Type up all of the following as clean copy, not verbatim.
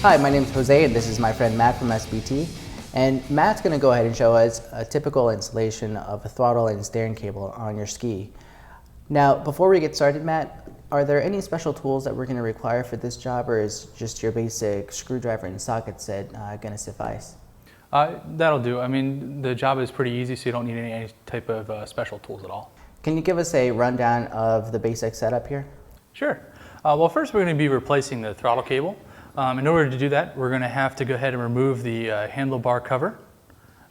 Hi, my name is Jose and this is my friend Matt from SBT. And Matt's going to go ahead and show us a typical installation of a throttle and steering cable on your ski. Now, before we get started, Matt, are there any special tools that we're going to require for this job, or is just your basic screwdriver and socket set going to suffice? That'll do. I mean, the job is pretty easy, so you don't need any type of special tools at all. Can you give us a rundown of the basic setup here? Sure. Well, first we're going to be replacing the throttle cable. In order to do that, we're going to have to go ahead and remove the handlebar cover,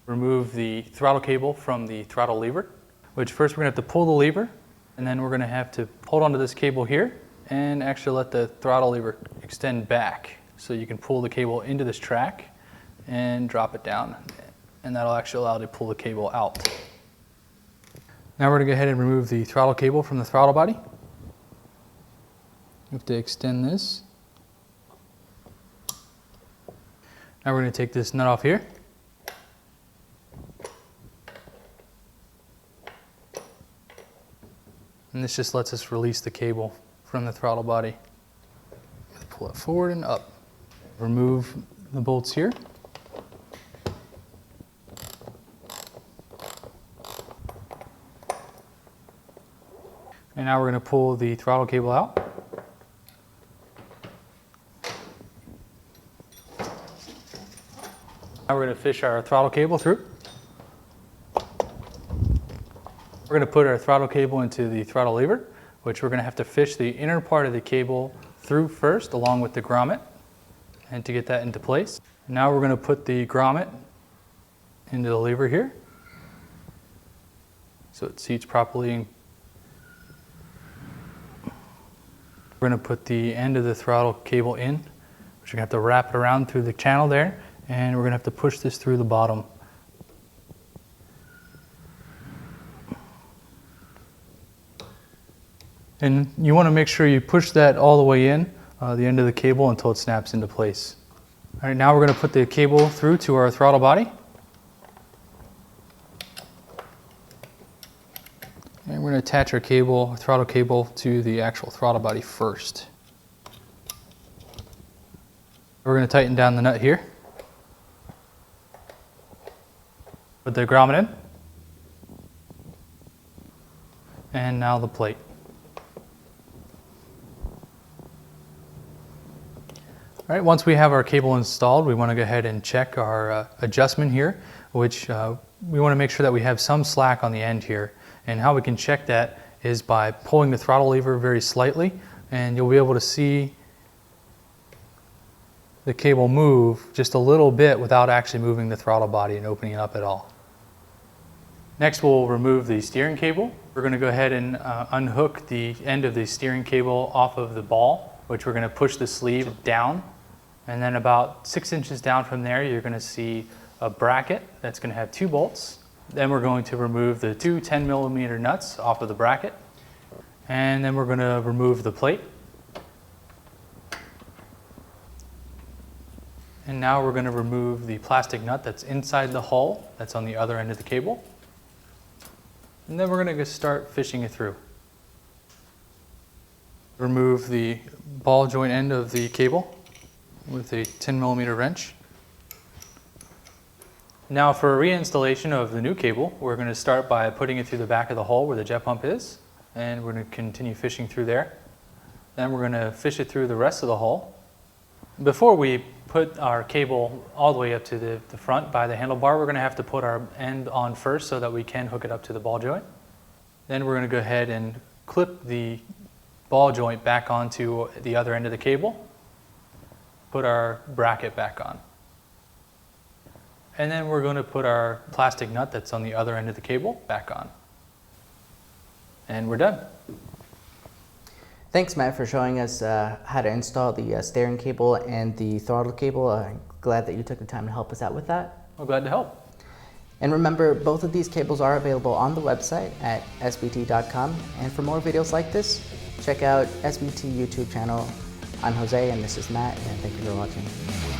remove the throttle cable from the throttle lever, which first we're going to have to pull the lever, and then we're going to have to hold onto this cable here and actually let the throttle lever extend back so you can pull the cable into this track and drop it down, and that'll actually allow you to pull the cable out. Now we're going to go ahead and remove the throttle cable from the throttle body. You have to extend this. Now we're going to take this nut off here. And this just lets us release the cable from the throttle body. Pull it forward and up. Remove the bolts here. And now we're going to pull the throttle cable out. Now we're going to fish our throttle cable through. We're going to put our throttle cable into the throttle lever, which we're going to have to fish the inner part of the cable through first, along with the grommet, and to get that into place. Now we're going to put the grommet into the lever here, so it seats properly. We're going to put the end of the throttle cable in, which you're going to have to wrap it around through the channel there, and we're going to have to push this through the bottom. And you want to make sure you push that all the way in, the end of the cable, until it snaps into place. All right, now we're going to put the cable through to our throttle body. And we're going to attach our throttle cable to the actual throttle body first. We're going to tighten down the nut here. Put the grommet in. And now the plate. All right, once we have our cable installed, we want to go ahead and check our adjustment here, which we want to make sure that we have some slack on the end here. And how we can check that is by pulling the throttle lever very slightly, and you'll be able to see the cable move just a little bit without actually moving the throttle body and opening it up at all. Next, we'll remove the steering cable. We're going to go ahead and unhook the end of the steering cable off of the ball, which we're going to push the sleeve down. And then about 6 inches down from there, you're going to see a bracket that's going to have 2 bolts. Then we're going to remove the 2 10mm nuts off of the bracket. And then we're going to remove the plate. And now we're going to remove the plastic nut that's inside the hull, that's on the other end of the cable. And then we're going to start fishing it through. Remove the ball joint end of the cable with a 10mm wrench. Now for reinstallation of the new cable, we're going to start by putting it through the back of the hull where the jet pump is, and we're going to continue fishing through there. Then we're going to fish it through the rest of the hull. Before we put our cable all the way up to the front by the handlebar, we're going to have to put our end on first so that we can hook it up to the ball joint. Then we're going to go ahead and clip the ball joint back onto the other end of the cable, put our bracket back on. And then we're going to put our plastic nut that's on the other end of the cable back on. And we're done. Thanks, Matt, for showing us how to install the steering cable and the throttle cable. I'm glad that you took the time to help us out with that. I'm glad to help. And remember, both of these cables are available on the website at sbt.com. And for more videos like this, check out SBT YouTube channel. I'm Jose and this is Matt, and thank you for watching.